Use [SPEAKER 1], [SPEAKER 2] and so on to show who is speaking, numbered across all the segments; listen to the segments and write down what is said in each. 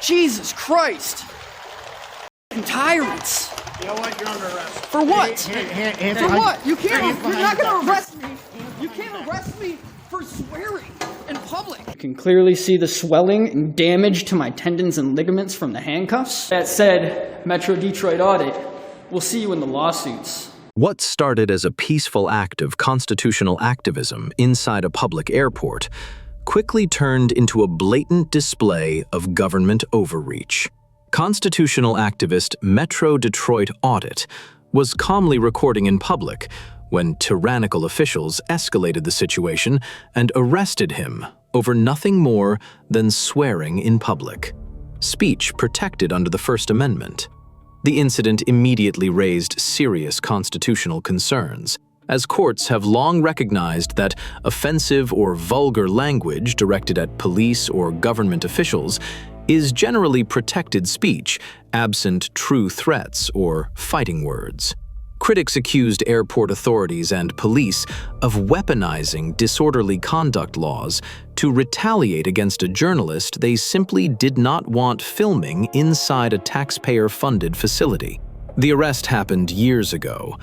[SPEAKER 1] Jesus Christ. Tyrants.
[SPEAKER 2] You know what? You're under arrest.
[SPEAKER 1] For what?
[SPEAKER 2] For
[SPEAKER 1] what? You're not going to arrest me. You can't arrest me for swearing in public. You can clearly see the swelling and damage to my tendons and ligaments from the handcuffs. That said, Metro Detroit Audit, we'll see you in the lawsuits.
[SPEAKER 3] What started as a peaceful act of constitutional activism inside a public airport quickly turned into a blatant display of government overreach. Constitutional activist Metro Detroit Audit was calmly recording in public when tyrannical officials escalated the situation and arrested him over nothing more than swearing in public, speech protected under the First Amendment. The incident immediately raised serious constitutional concerns, as courts have long recognized that offensive or vulgar language directed at police or government officials is generally protected speech, absent true threats or fighting words. Critics accused airport authorities and police of weaponizing disorderly conduct laws to retaliate against a journalist they simply did not want filming inside a taxpayer-funded facility. The arrest happened years ago,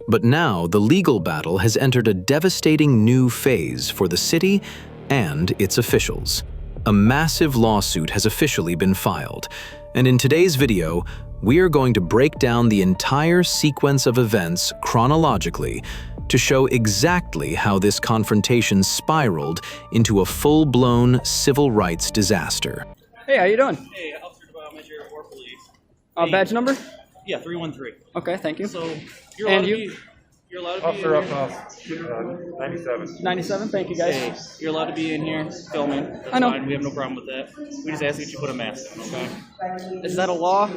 [SPEAKER 3] but now the legal battle has entered a devastating new phase for the city and its officials. A massive lawsuit has officially been filed, and in today's video, we are going to break down the entire sequence of events chronologically to show exactly how this confrontation spiraled into a full-blown civil rights disaster.
[SPEAKER 1] Hey, how you doing?
[SPEAKER 4] Hey, Officer DeVille, Metro Airport Police.
[SPEAKER 1] Badge number?
[SPEAKER 4] Yeah, 313.
[SPEAKER 1] Okay, thank you.
[SPEAKER 4] So, you're allowed
[SPEAKER 1] And
[SPEAKER 4] to
[SPEAKER 1] you?
[SPEAKER 4] be... You're allowed to
[SPEAKER 2] Officer
[SPEAKER 4] be
[SPEAKER 2] up
[SPEAKER 4] in here.
[SPEAKER 2] 97.
[SPEAKER 1] 97, thank you guys.
[SPEAKER 4] Hey, you're allowed to be in here filming. That's
[SPEAKER 1] I know.
[SPEAKER 4] fine. We have no problem with that. We just ask that you put a mask on, okay?
[SPEAKER 1] Is that a law?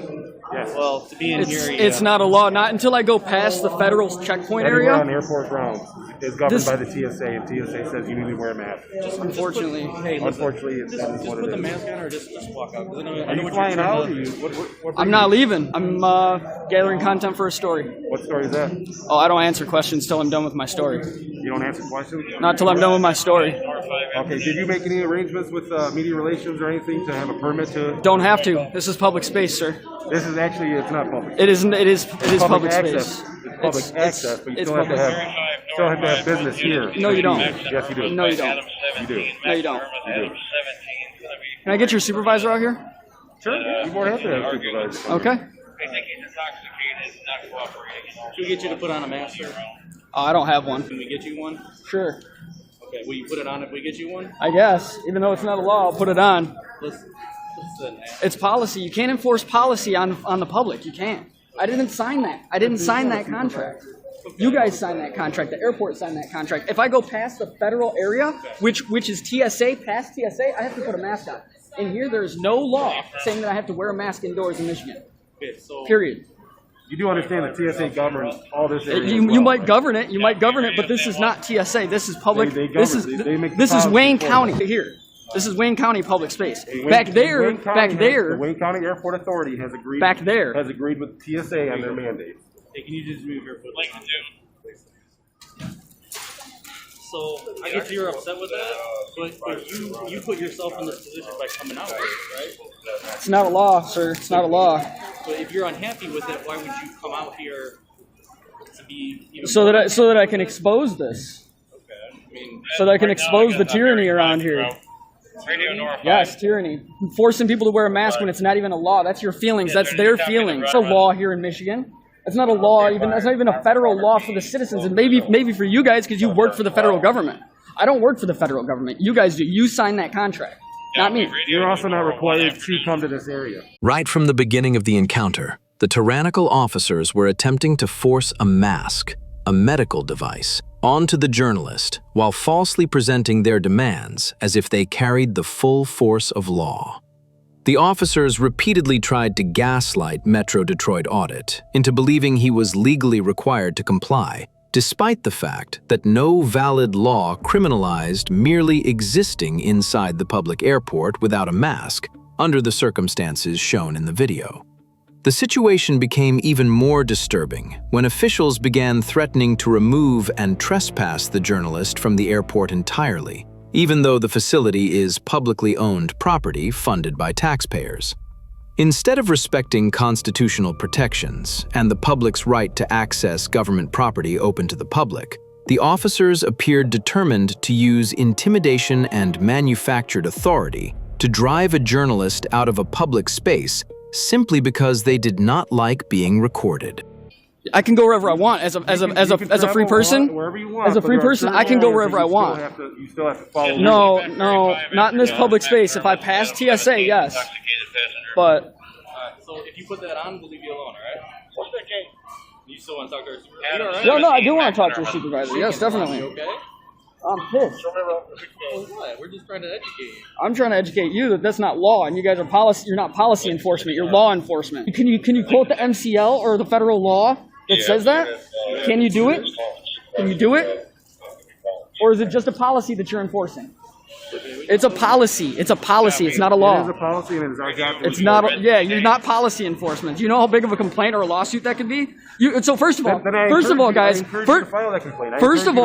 [SPEAKER 2] Yes.
[SPEAKER 4] Well, to be in here,
[SPEAKER 1] It's not a law, not until I go past the federal checkpoint
[SPEAKER 2] Anywhere on
[SPEAKER 1] area.
[SPEAKER 2] airport grounds is governed by the TSA, and TSA says you need to wear a mask.
[SPEAKER 1] Unfortunately.
[SPEAKER 4] Hey, listen,
[SPEAKER 2] Unfortunately,
[SPEAKER 4] just
[SPEAKER 2] that is what
[SPEAKER 4] put
[SPEAKER 2] it
[SPEAKER 4] the
[SPEAKER 2] is.
[SPEAKER 4] mask on or just walk out. 'Cause I know
[SPEAKER 2] Are you
[SPEAKER 4] what
[SPEAKER 2] flying
[SPEAKER 4] you're
[SPEAKER 2] out?
[SPEAKER 4] trying
[SPEAKER 2] Or
[SPEAKER 4] to-
[SPEAKER 2] what
[SPEAKER 1] I'm not leaving. I'm gathering content for a story.
[SPEAKER 2] What story is that?
[SPEAKER 1] Oh, I don't answer questions till I'm done with my story.
[SPEAKER 2] You don't answer questions?
[SPEAKER 1] Not till I'm done with my story.
[SPEAKER 2] Okay, did you make any arrangements with media relations or anything to have a permit to?
[SPEAKER 1] Don't have to. This is public space, sir.
[SPEAKER 2] This is actually, it's not public.
[SPEAKER 1] It isn't. It is public
[SPEAKER 2] access.
[SPEAKER 1] space.
[SPEAKER 2] It's public access, but you
[SPEAKER 1] it's
[SPEAKER 2] still have to
[SPEAKER 1] public.
[SPEAKER 2] have business here.
[SPEAKER 1] No, you don't.
[SPEAKER 2] Yes, you do.
[SPEAKER 1] No, you don't.
[SPEAKER 2] You do.
[SPEAKER 1] No, you don't.
[SPEAKER 2] You do.
[SPEAKER 1] Can I get your supervisor out here?
[SPEAKER 2] Sure. You won't have to have supervisors.
[SPEAKER 1] Okay.
[SPEAKER 4] Should we get you to put on a mask, sir?
[SPEAKER 1] Oh, I don't have one.
[SPEAKER 4] Can we get you one?
[SPEAKER 1] Sure.
[SPEAKER 4] Okay, will you put it on if we get you one?
[SPEAKER 1] I guess. Even though it's not a law, I'll put it on.
[SPEAKER 4] Listen.
[SPEAKER 1] It's policy. You can't enforce policy on the public. You can't. I didn't sign that. I didn't sign that contract. You guys signed that contract. The airport signed that contract. If I go past the federal area, which is TSA, past TSA, I have to put a mask on. In here, there's no law saying that I have to wear a mask indoors in Michigan.
[SPEAKER 4] Okay, so...
[SPEAKER 1] Period.
[SPEAKER 2] You do understand that TSA governs all this area.
[SPEAKER 1] You might govern it. You might govern it, but this is not TSA. This is public.
[SPEAKER 2] They
[SPEAKER 1] This is
[SPEAKER 2] govern. They make the
[SPEAKER 1] this is
[SPEAKER 2] policy
[SPEAKER 1] Wayne
[SPEAKER 2] for
[SPEAKER 1] County
[SPEAKER 2] us.
[SPEAKER 1] here. This is Wayne County public space.
[SPEAKER 2] Wayne-
[SPEAKER 1] Back there,
[SPEAKER 2] Wayne County the
[SPEAKER 1] back
[SPEAKER 2] Wayne County Airport Authority has agreed.
[SPEAKER 1] Back there.
[SPEAKER 2] Has agreed with TSA on their mandate.
[SPEAKER 4] Hey, can you just move your foot? So I guess you're upset with that, but you put yourself in this position by coming out, right?
[SPEAKER 1] It's not a law, sir. It's not a law.
[SPEAKER 4] But if you're unhappy with it, why would you come out here to be even
[SPEAKER 1] So that I can expose this.
[SPEAKER 4] I mean,
[SPEAKER 1] So that I can expose the tyranny around here. Yes, tyranny. Forcing people to wear a mask when it's not even a law. That's your feelings. That's their feelings. It's a law here in Michigan. It's not a law. That's not even a federal law for the citizens. And maybe for you guys because you work for the federal government. I don't work for the federal government. You guys do. You signed that contract, not me.
[SPEAKER 2] You're also not required to come to this area.
[SPEAKER 3] Right from the beginning of the encounter, the tyrannical officers were attempting to force a mask, a medical device, onto the journalist while falsely presenting their demands as if they carried the full force of law. The officers repeatedly tried to gaslight Metro Detroit Audit into believing he was legally required to comply, despite the fact that no valid law criminalized merely existing inside the public airport without a mask under the circumstances shown in the video. The situation became even more disturbing when officials began threatening to remove and trespass the journalist from the airport entirely, even though the facility is publicly owned property funded by taxpayers. Instead of respecting constitutional protections and the public's right to access government property open to the public, the officers appeared determined to use intimidation and manufactured authority to drive a journalist out of a public space simply because they did not like being recorded.
[SPEAKER 1] I can go wherever I want as a free person. As a free person, I can go wherever I want.
[SPEAKER 2] You still have to follow.
[SPEAKER 1] No, not in this public space. If I pass TSA, yes. But
[SPEAKER 4] so if you put that on, we'll leave you alone, all right? You still want to talk to our supervisor? All right?
[SPEAKER 1] no, I do want to talk to your supervisor. Yes, definitely.
[SPEAKER 4] You okay?
[SPEAKER 1] I'm pissed.
[SPEAKER 4] What? We're just trying to educate you.
[SPEAKER 1] I'm trying to educate you that that's not law, and you guys are policy. You're not policy enforcement. You're law enforcement. Can you quote the MCL or the federal law that says that? Can you do it? Can you do it? Or is it just a policy that you're enforcing? It's a policy. It's a policy. It's not a law.
[SPEAKER 2] It is a policy, and it's our job to
[SPEAKER 1] It's not. Yeah, you're not policy enforcement. Do you know how big of a complaint or a lawsuit that could be? So first of all, guys. First of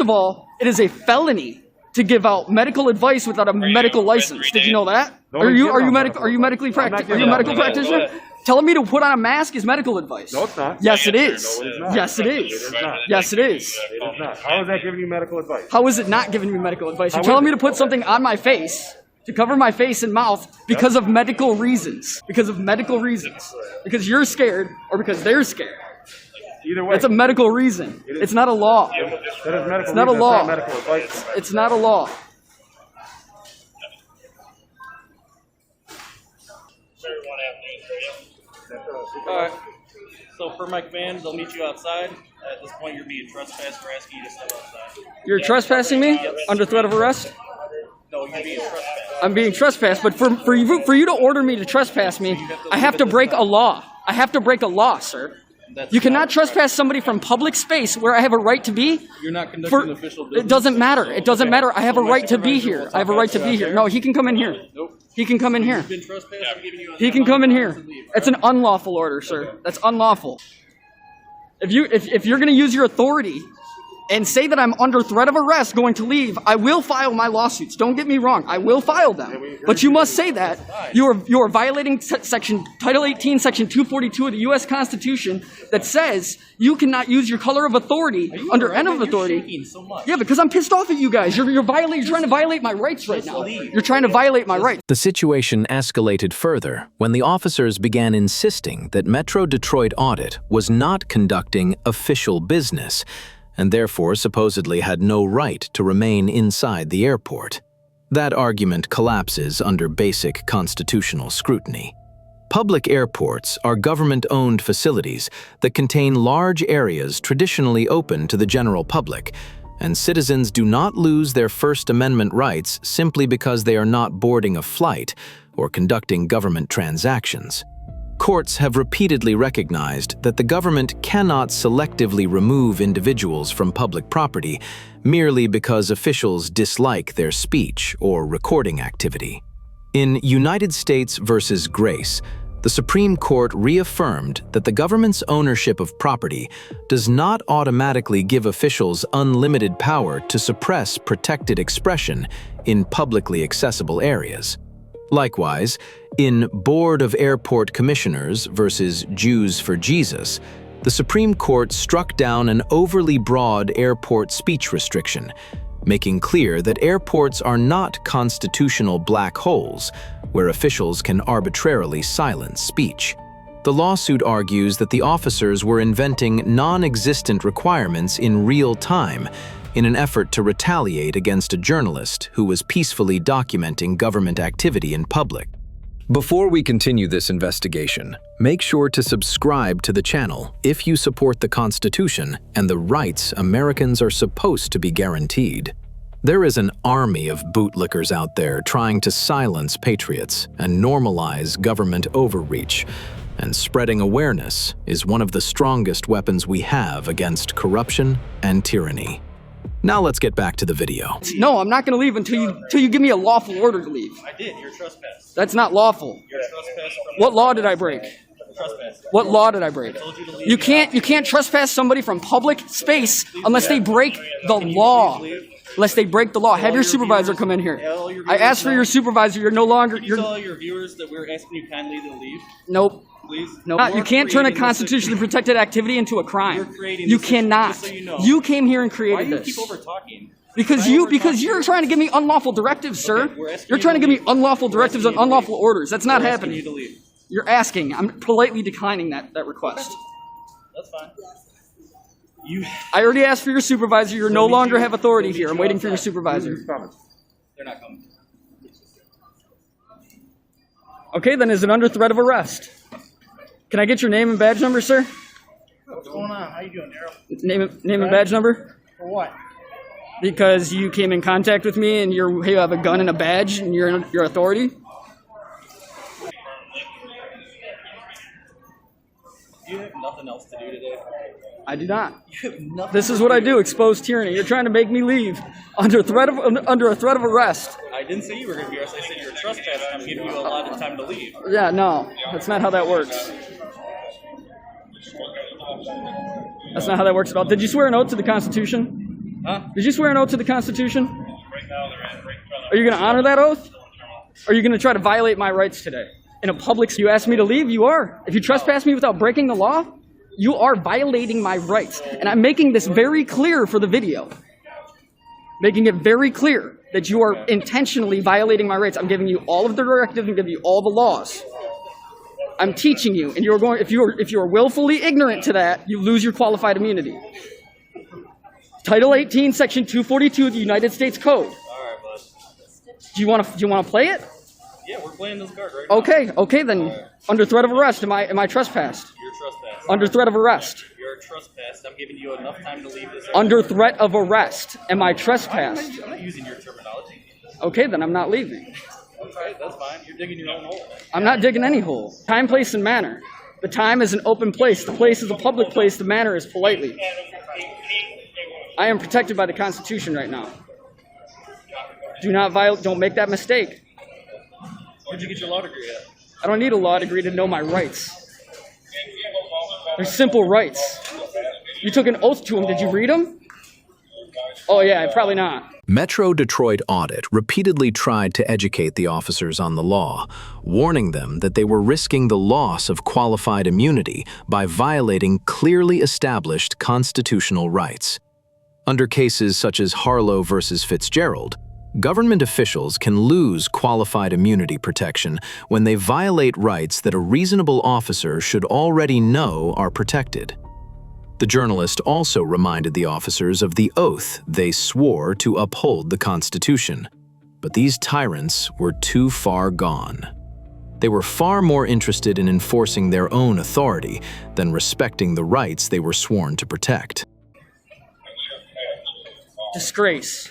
[SPEAKER 1] all, it is a felony to give out medical advice without a medical license. Did you know that? Are you medically practitioner? Are you a medical practitioner? Telling me to put on a mask is medical advice.
[SPEAKER 2] No, it's not.
[SPEAKER 1] Yes, it is.
[SPEAKER 2] No, it is not.
[SPEAKER 1] Yes, it is.
[SPEAKER 2] It is not.
[SPEAKER 1] Yes, it is.
[SPEAKER 2] It is not. How is that giving you medical advice?
[SPEAKER 1] How is it not giving me medical advice? You're telling me to put something on my face to cover my face and mouth because of medical reasons. Because of medical reasons. Because you're scared or because they're scared.
[SPEAKER 2] Either way.
[SPEAKER 1] It's a medical reason. It's not a law.
[SPEAKER 2] That is medical.
[SPEAKER 1] It's not a law.
[SPEAKER 2] It's not medical advice.
[SPEAKER 1] It's not a law.
[SPEAKER 4] Alright. So for my command, they'll meet you outside. At this point, you're being trespassed. We're asking you to step outside.
[SPEAKER 1] You're trespassing me under threat of arrest?
[SPEAKER 4] No, you're being trespassed.
[SPEAKER 1] I'm being trespassed, but for you to order me to trespass me, I have to break a law. I have to break a law, sir. You cannot trespass somebody from public space where I have a right to be.
[SPEAKER 4] You're not conducting official business.
[SPEAKER 1] It doesn't matter. It doesn't matter. I have a right to be here. I have a right to be here. No, he can come in here.
[SPEAKER 4] Nope.
[SPEAKER 1] He can come in here.
[SPEAKER 4] You've been trespassed. I'm giving you a
[SPEAKER 1] He can come in here. It's an unlawful order, sir. That's unlawful. If you're going to use your authority and say that I'm under threat of arrest going to leave, I will file my lawsuits. Don't get me wrong. I will file them. But you must say that you are violating Title 18, Section 242 of the U.S. Constitution that says you cannot use your color of authority under any of authority. Yeah, because I'm pissed off at you guys. You're trying to violate my rights right now. You're trying to violate my rights.
[SPEAKER 3] The situation escalated further when the officers began insisting that Metro Detroit Audit was not conducting official business and therefore supposedly had no right to remain inside the airport. That argument collapses under basic constitutional scrutiny. Public airports are government-owned facilities that contain large areas traditionally open to the general public, and citizens do not lose their First Amendment rights simply because they are not boarding a flight or conducting government transactions. Courts have repeatedly recognized that the government cannot selectively remove individuals from public property merely because officials dislike their speech or recording activity. In United States v. Grace, the Supreme Court reaffirmed that the government's ownership of property does not automatically give officials unlimited power to suppress protected expression in publicly accessible areas. Likewise, in Board of Airport Commissioners v. Jews for Jesus, the Supreme Court struck down an overly broad airport speech restriction, making clear that airports are not constitutional black holes where officials can arbitrarily silence speech. The lawsuit argues that the officers were inventing non-existent requirements in real time in an effort to retaliate against a journalist who was peacefully documenting government activity in public. Before we continue this investigation, make sure to subscribe to the channel if you support the Constitution and the rights Americans are supposed to be guaranteed. There is an army of bootlickers out there trying to silence patriots and normalize government overreach, and spreading awareness is one of the strongest weapons we have against corruption and tyranny. Now let's get back to the video.
[SPEAKER 1] No, I'm not going to leave until you give me a lawful order to leave.
[SPEAKER 4] I did. You're trespassed.
[SPEAKER 1] That's not lawful.
[SPEAKER 4] You're trespassed from
[SPEAKER 1] What law did I break?
[SPEAKER 4] trespass.
[SPEAKER 1] What law did I break?
[SPEAKER 4] I told you to leave.
[SPEAKER 1] You can't trespass somebody from public space unless they break the law. unless they break the law. Have your supervisor come in here. I asked for your supervisor. You're no longer.
[SPEAKER 4] Can you tell all your viewers that we're asking you kindly to leave?
[SPEAKER 1] Nope.
[SPEAKER 4] Please?
[SPEAKER 1] No, you can't turn a constitutionally protected activity into a crime. You cannot.
[SPEAKER 4] so you know.
[SPEAKER 1] You came here and created
[SPEAKER 4] Why do you
[SPEAKER 1] this.
[SPEAKER 4] keep over talking?
[SPEAKER 1] Because you're trying to give me unlawful directives, sir.
[SPEAKER 4] we're asking
[SPEAKER 1] You're
[SPEAKER 4] you
[SPEAKER 1] trying to
[SPEAKER 4] to
[SPEAKER 1] give me
[SPEAKER 4] leave.
[SPEAKER 1] unlawful directives and unlawful orders. That's not
[SPEAKER 4] We're asking
[SPEAKER 1] happening.
[SPEAKER 4] you to leave.
[SPEAKER 1] You're asking. I'm politely declining that request.
[SPEAKER 4] That's fine.
[SPEAKER 1] I already asked for your supervisor. You no longer have authority here. I'm waiting for your supervisor.
[SPEAKER 4] They're not coming.
[SPEAKER 1] Okay, then is it under threat of arrest? Can I get your name and badge number, sir?
[SPEAKER 5] What's going on? How you doing, Daryl?
[SPEAKER 1] Name and badge number?
[SPEAKER 5] For what?
[SPEAKER 1] Because you came in contact with me and you have a gun and a badge and you're your authority?
[SPEAKER 4] Do you have nothing else to do today?
[SPEAKER 1] I do not.
[SPEAKER 4] You have nothing.
[SPEAKER 1] This is what I do, expose tyranny. You're trying to make me leave under a threat of arrest.
[SPEAKER 4] I didn't say you were going to be arrested. I said you're trespassing. I'm giving you a lot of time to leave.
[SPEAKER 1] Yeah, no. That's not how that works. That's not how that works at all. Did you swear an oath to the Constitution?
[SPEAKER 4] Huh?
[SPEAKER 1] Did you swear an oath to the Constitution? Are you going to honor that oath? Or are you going to try to violate my rights today? In a public, you asked me to leave, you are. If you trespass me without breaking the law, you are violating my rights. And I'm making this very clear for the video. Making it very clear that you are intentionally violating my rights. I'm giving you all of the directives and giving you all the laws. I'm teaching you, and you're going. If you are willfully ignorant to that, you lose your qualified immunity. Title 18, Section 242 of the United States Code.
[SPEAKER 4] All right, bud.
[SPEAKER 1] Do you want to play it?
[SPEAKER 4] Yeah, we're playing this card right now.
[SPEAKER 1] Okay, then. Under threat of arrest, am I trespassed?
[SPEAKER 4] You're trespassing.
[SPEAKER 1] Under threat of arrest.
[SPEAKER 4] You're trespassed. I'm giving you enough time to leave this area.
[SPEAKER 1] Under threat of arrest, am I trespassed?
[SPEAKER 4] I'm not using your terminology.
[SPEAKER 1] Okay, then I'm not leaving.
[SPEAKER 4] Okay, that's fine. You're digging your own hole.
[SPEAKER 1] I'm not digging any hole. Time, place, and manner. The time is an open place. The place is a public place. The manner is politely. I am protected by the Constitution right now. Do not violate. Don't make that mistake.
[SPEAKER 4] Where'd you get your law degree at?
[SPEAKER 1] I don't need a law degree to know my rights. They're simple rights. You took an oath to them. Did you read them? Oh, yeah, probably not.
[SPEAKER 3] Metro Detroit Audit repeatedly tried to educate the officers on the law, warning them that they were risking the loss of qualified immunity by violating clearly established constitutional rights. Under cases such as Harlow versus Fitzgerald, government officials can lose qualified immunity protection when they violate rights that a reasonable officer should already know are protected. The journalist also reminded the officers of the oath they swore to uphold the Constitution. But these tyrants were too far gone. They were far more interested in enforcing their own authority than respecting the rights they were sworn to protect.
[SPEAKER 1] Disgrace.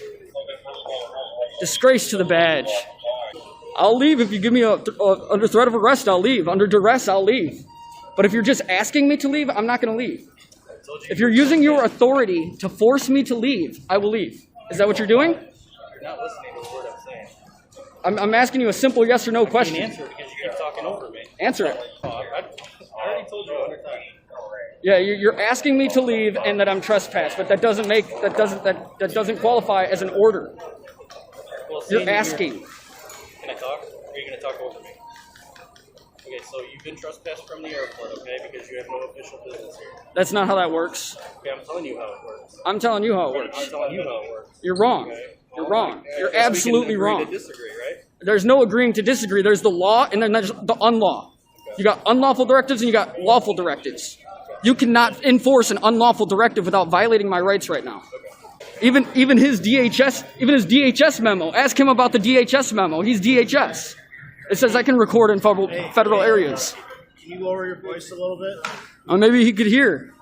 [SPEAKER 1] Disgrace to the badge. I'll leave if you give me under threat of arrest, I'll leave. Under duress, I'll leave. But if you're just asking me to leave, I'm not going to leave. If you're using your authority to force me to leave, I will leave. Is that what you're doing?
[SPEAKER 4] You're not listening to the word I'm saying.
[SPEAKER 1] I'm asking you a simple yes or no
[SPEAKER 4] I can't
[SPEAKER 1] question.
[SPEAKER 4] answer it because you keep talking over me.
[SPEAKER 1] Answer it.
[SPEAKER 4] I already told you 100 times.
[SPEAKER 1] Yeah, you're asking me to leave and that I'm trespassed, but that doesn't qualify as an order.
[SPEAKER 4] Well,
[SPEAKER 1] You're asking.
[SPEAKER 4] Can I talk? Or are you going to talk over me? Okay, so you've been trespassed from the airport, okay, because you have no official business here.
[SPEAKER 1] That's not how that works.
[SPEAKER 4] Okay, I'm telling you how it works.
[SPEAKER 1] I'm telling you how it
[SPEAKER 4] I'm
[SPEAKER 1] works.
[SPEAKER 4] telling you how it works.
[SPEAKER 1] You're wrong.
[SPEAKER 4] Okay?
[SPEAKER 1] You're wrong. You're
[SPEAKER 4] Guess we can
[SPEAKER 1] absolutely
[SPEAKER 4] agree
[SPEAKER 1] wrong.
[SPEAKER 4] to disagree, right?
[SPEAKER 1] There's no agreeing to disagree. There's the law and then there's the unlaw. You got unlawful directives and you got lawful directives. You cannot enforce an unlawful directive without violating my rights right now. Even his DHS memo. Ask him about the DHS memo. He's DHS. It says I can record in federal areas.
[SPEAKER 5] Can you lower your voice a little bit?
[SPEAKER 1] Maybe he could hear.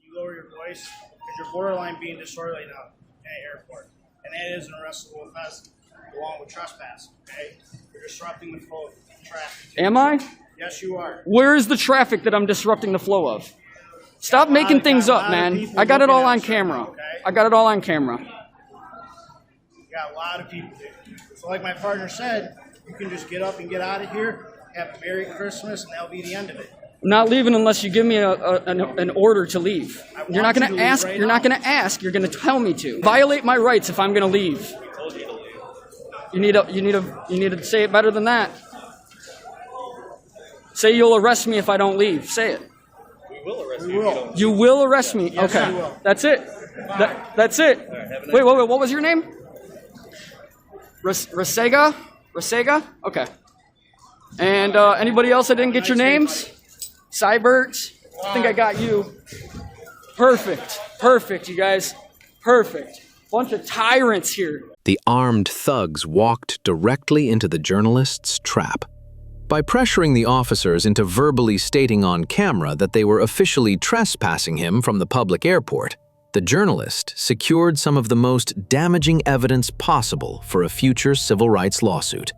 [SPEAKER 5] Can you lower your voice? Because you're borderline being disorderly now in an airport. And that is an arrestable offense along with trespass, okay? You're disrupting the flow of traffic.
[SPEAKER 1] Am I?
[SPEAKER 5] Yes, you are.
[SPEAKER 1] Where is the traffic that I'm disrupting the flow of? Stop making things up, man. I got it all on camera. I got it all on camera.
[SPEAKER 5] You got a lot of people. So like my partner said, you can just get up and get out of here, have a Merry Christmas, and that'll be the end of it.
[SPEAKER 1] I'm not leaving unless you give me an order to leave. You're not going to ask. You're not going to ask. You're going to tell me to. Violate my rights if I'm going to leave. You need to say it better than that. Say you'll arrest me if I don't leave. Say it.
[SPEAKER 4] We will arrest you.
[SPEAKER 1] You will arrest me.
[SPEAKER 5] Yes,
[SPEAKER 1] Okay.
[SPEAKER 5] we will.
[SPEAKER 1] That's it. That's it. Wait. What was your name? Rasega? Rasega? Okay. And anybody else that didn't get your names? Cybert? I think I got you. Perfect. Perfect, you guys. Perfect. Bunch of tyrants here.
[SPEAKER 3] The armed thugs walked directly into the journalist's trap. By pressuring the officers into verbally stating on camera that they were officially trespassing him from the public airport, the journalist secured some of the most damaging evidence possible for a future civil rights lawsuit.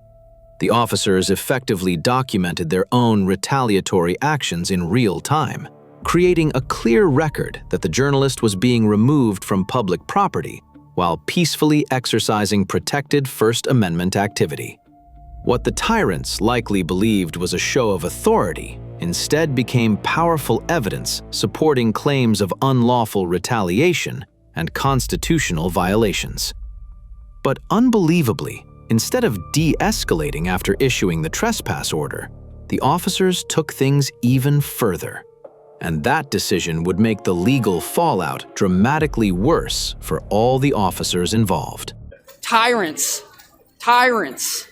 [SPEAKER 3] The officers effectively documented their own retaliatory actions in real time, creating a clear record that the journalist was being removed from public property while peacefully exercising protected First Amendment activity. What the tyrants likely believed was a show of authority instead became powerful evidence supporting claims of unlawful retaliation and constitutional violations. But unbelievably, instead of de-escalating after issuing the trespass order, the officers took things even further. And that decision would make the legal fallout dramatically worse for all the officers involved.
[SPEAKER 1] Tyrants. Tyrants.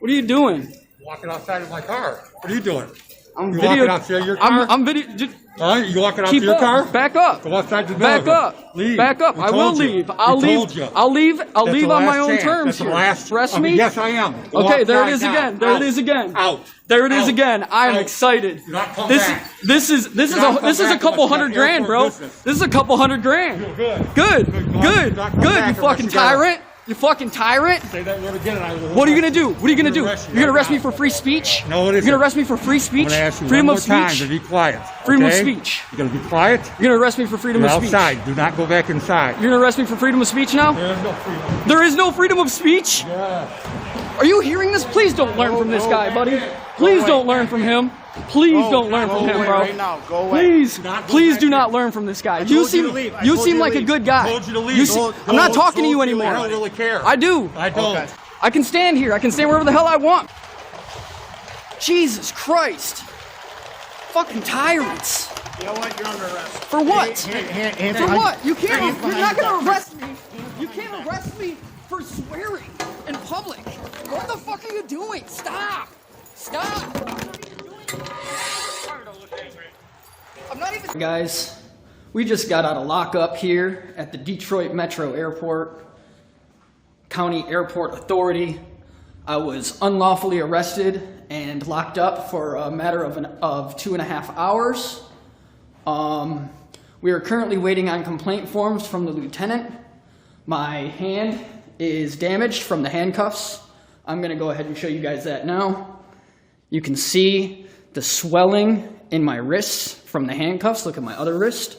[SPEAKER 1] What are you doing?
[SPEAKER 6] Walking outside of my car. What are you doing?
[SPEAKER 1] I'm
[SPEAKER 6] You
[SPEAKER 1] video.
[SPEAKER 6] walking outside your car?
[SPEAKER 1] I'm video.
[SPEAKER 6] You walking out to
[SPEAKER 1] Keep
[SPEAKER 6] your
[SPEAKER 1] up.
[SPEAKER 6] car?
[SPEAKER 1] Back up.
[SPEAKER 6] Go outside the
[SPEAKER 1] Back
[SPEAKER 6] building.
[SPEAKER 1] up.
[SPEAKER 6] Leave.
[SPEAKER 1] Back up.
[SPEAKER 6] We
[SPEAKER 1] I will
[SPEAKER 6] told you.
[SPEAKER 1] leave. I'll
[SPEAKER 6] We
[SPEAKER 1] leave.
[SPEAKER 6] told you.
[SPEAKER 1] I'll leave. I'll
[SPEAKER 6] That's
[SPEAKER 1] leave
[SPEAKER 6] the
[SPEAKER 1] on my
[SPEAKER 6] last
[SPEAKER 1] own
[SPEAKER 6] chance.
[SPEAKER 1] terms
[SPEAKER 6] That's the
[SPEAKER 1] here.
[SPEAKER 6] last-
[SPEAKER 1] Arrest me?
[SPEAKER 6] Yes, I am. Go
[SPEAKER 1] Okay, there it
[SPEAKER 6] outside
[SPEAKER 1] is
[SPEAKER 6] now.
[SPEAKER 1] again. There it
[SPEAKER 6] Out.
[SPEAKER 1] is again.
[SPEAKER 6] Out.
[SPEAKER 1] There it is
[SPEAKER 6] Out.
[SPEAKER 1] again. I am
[SPEAKER 6] Out.
[SPEAKER 1] excited.
[SPEAKER 6] Do not come
[SPEAKER 1] This
[SPEAKER 6] back.
[SPEAKER 1] this is
[SPEAKER 6] Do not come
[SPEAKER 1] this is a
[SPEAKER 6] back
[SPEAKER 1] couple
[SPEAKER 6] unless you
[SPEAKER 1] hundred
[SPEAKER 6] got
[SPEAKER 1] grand, bro.
[SPEAKER 6] airport business.
[SPEAKER 1] This is a couple hundred grand.
[SPEAKER 6] Good.
[SPEAKER 1] Good.
[SPEAKER 6] Good.
[SPEAKER 1] Good.
[SPEAKER 6] Do not come
[SPEAKER 1] Good.
[SPEAKER 6] back
[SPEAKER 1] You
[SPEAKER 6] unless
[SPEAKER 1] fucking
[SPEAKER 6] you got it.
[SPEAKER 1] tyrant. You fucking tyrant.
[SPEAKER 6] Say that word again and I will.
[SPEAKER 1] What are you gonna do? What are you gonna do?
[SPEAKER 6] arrest you
[SPEAKER 1] You're gonna
[SPEAKER 6] right
[SPEAKER 1] arrest me
[SPEAKER 6] now.
[SPEAKER 1] for free speech?
[SPEAKER 6] No, it
[SPEAKER 1] You're
[SPEAKER 6] isn't.
[SPEAKER 1] gonna arrest me for free speech?
[SPEAKER 6] I'm gonna ask you
[SPEAKER 1] Freedom
[SPEAKER 6] one
[SPEAKER 1] of
[SPEAKER 6] more time
[SPEAKER 1] speech?
[SPEAKER 6] to be quiet.
[SPEAKER 1] Freedom of
[SPEAKER 6] okay?
[SPEAKER 1] speech.
[SPEAKER 6] You're gonna be quiet.
[SPEAKER 1] You're gonna arrest me for freedom
[SPEAKER 6] You're
[SPEAKER 1] of speech?
[SPEAKER 6] outside. Do not go back inside.
[SPEAKER 1] You're gonna arrest me for freedom of speech now?
[SPEAKER 6] There's no freedom.
[SPEAKER 1] There is no freedom of speech?
[SPEAKER 6] Yeah.
[SPEAKER 1] Are you hearing this? Please don't learn from this guy, buddy. Please don't learn from him. Please don't learn from him, bro.
[SPEAKER 5] Right now. Go away.
[SPEAKER 1] Please,
[SPEAKER 6] not go
[SPEAKER 1] please
[SPEAKER 6] back
[SPEAKER 1] do
[SPEAKER 6] in.
[SPEAKER 1] not learn from this guy.
[SPEAKER 5] told
[SPEAKER 1] You
[SPEAKER 5] you
[SPEAKER 1] seem
[SPEAKER 5] to leave. I
[SPEAKER 1] you
[SPEAKER 5] told
[SPEAKER 1] seem
[SPEAKER 5] you to
[SPEAKER 1] like a
[SPEAKER 5] leave.
[SPEAKER 1] good guy.
[SPEAKER 6] Told you to leave.
[SPEAKER 1] You se- I'm not talking to you anymore.
[SPEAKER 6] I don't really care.
[SPEAKER 1] I do.
[SPEAKER 6] I don't.
[SPEAKER 5] Okay.
[SPEAKER 1] I can stand here. I can stand wherever the hell I want. Jesus Christ. Fucking tyrants.
[SPEAKER 5] You know what? You're under arrest.
[SPEAKER 1] For what?
[SPEAKER 5] Hands
[SPEAKER 1] For
[SPEAKER 5] behind-
[SPEAKER 1] what? You can't.
[SPEAKER 5] hands
[SPEAKER 1] You're
[SPEAKER 5] behind
[SPEAKER 1] not
[SPEAKER 5] your
[SPEAKER 1] gonna
[SPEAKER 5] back.
[SPEAKER 1] arrest me. You can't arrest me for swearing in public. What the fuck are you doing? Stop. Stop. I'm not even. Guys, we just got out of lockup here at the Detroit Metro Airport, County Airport Authority. I was unlawfully arrested and locked up for a matter of 2.5 hours. We are currently waiting on complaint forms from the lieutenant. My hand is damaged from the handcuffs. I'm gonna go ahead and show you guys that now. You can see the swelling in my wrists from the handcuffs. Look at my other wrist.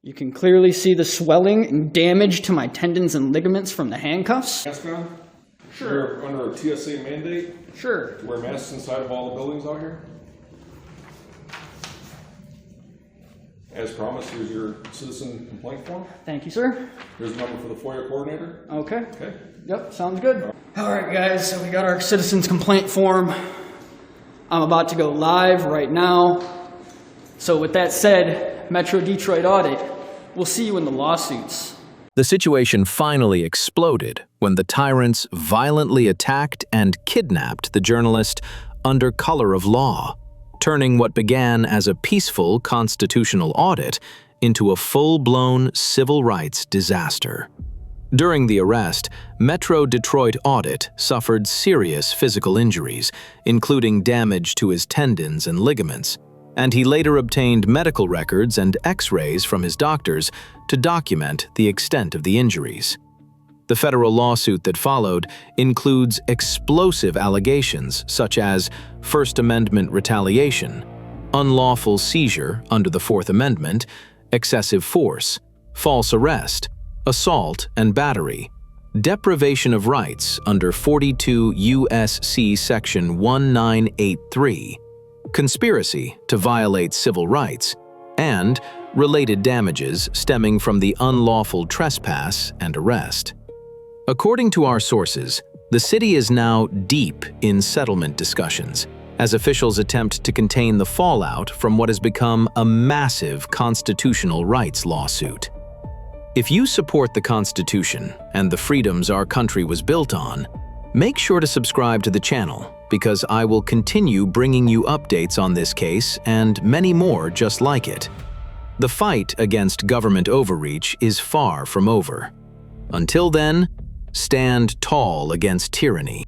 [SPEAKER 1] You can clearly see the swelling and damage to my tendons and ligaments from the handcuffs.
[SPEAKER 7] Mask on?
[SPEAKER 1] Sure.
[SPEAKER 7] You're under a TSA mandate
[SPEAKER 1] Sure.
[SPEAKER 7] to wear masks inside of all the buildings out here. As promised, here's your citizen complaint form.
[SPEAKER 1] Thank you, sir.
[SPEAKER 7] Here's the number for the FOIA coordinator.
[SPEAKER 1] Okay.
[SPEAKER 7] Okay.
[SPEAKER 1] Yep, sounds good. All right, guys, so we got our citizens complaint form. I'm about to go live right now. So with that said, Metro Detroit Audit, we'll see you in the lawsuits.
[SPEAKER 3] The situation finally exploded when the tyrants violently attacked and kidnapped the journalist under color of law, turning what began as a peaceful constitutional audit into a full-blown civil rights disaster. During the arrest, Metro Detroit Audit suffered serious physical injuries, including damage to his tendons and ligaments, and he later obtained medical records and x-rays from his doctors to document the extent of the injuries. The federal lawsuit that followed includes explosive allegations such as First Amendment retaliation, unlawful seizure under the Fourth Amendment, excessive force, false arrest, assault and battery, deprivation of rights under 42 U.S.C. Section 1983, conspiracy to violate civil rights, and related damages stemming from the unlawful trespass and arrest. According to our sources, the city is now deep in settlement discussions as officials attempt to contain the fallout from what has become a massive constitutional rights lawsuit. If you support the Constitution and the freedoms our country was built on, make sure to subscribe to the channel because I will continue bringing you updates on this case and many more just like it. The fight against government overreach is far from over. Until then, stand tall against tyranny.